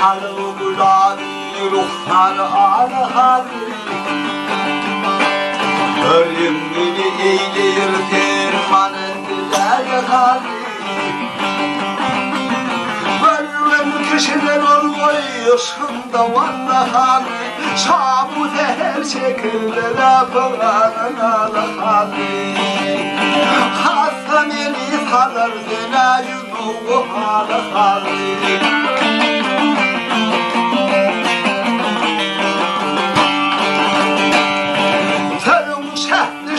Halı gülani ruhları ağlar ölümünü eyleyir dermanındılar kalbi ölüm kişiler olmayışında vallahan şabut her şekilde lafılanın ağlahabi hasta beni salar zina yüzü ağlahabi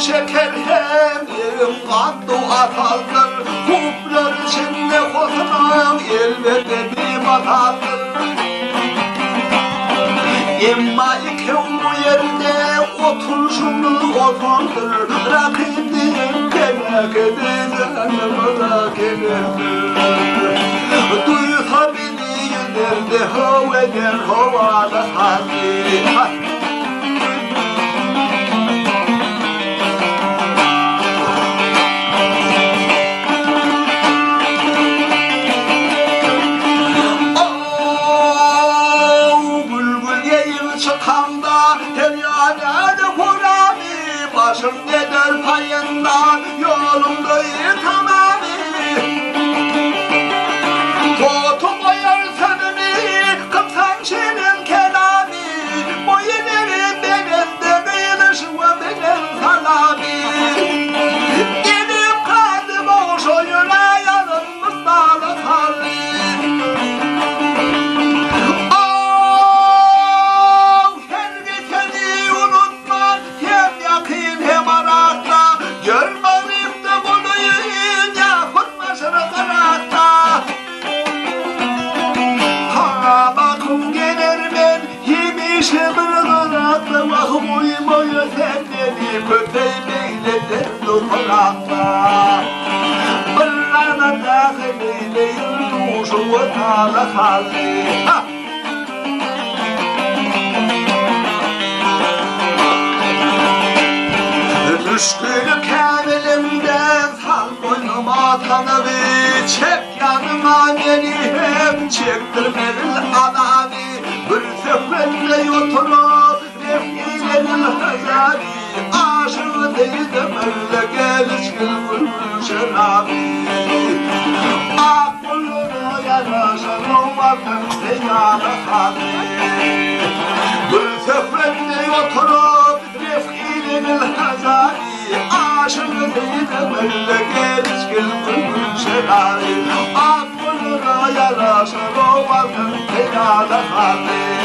şeker hem yerim kandı ataldır Kuplar içinde kosunam elbette bir bataldır İmma iki bu yerde oturuşunu oturdur Rakibim demek edeceğim merak ederdir Duysa beni yüzerdi haveden havada hadi çıkanda deryada kurami başım gider payında yolumda tamamı Totu boyar sevimi kıpsan şirin kelami boyunları benim de kıyılışım benim salami Gidip kaldım o şoyuna yanılmış dağlı kalbi Uyumayı sendeni köpeği beyledir durmakta Bırrana dâhiliyle yürüdüşü vatâla hâli Düşkünü kâmilimden sal boynuma tanıdı Çek yanıma beni hem çektirmedin adamı Bir seferle oturup refkilenin hayali Aşığı değdim öyle gelişkin vurmuş şerabi Aklına yanaşan o vakın seyyarı hali Bir seferle oturup refkilenin hayali Aşığı değdim öyle gelişkin vurmuş şerabi Aklına yanaşan o vakın seyyarı hali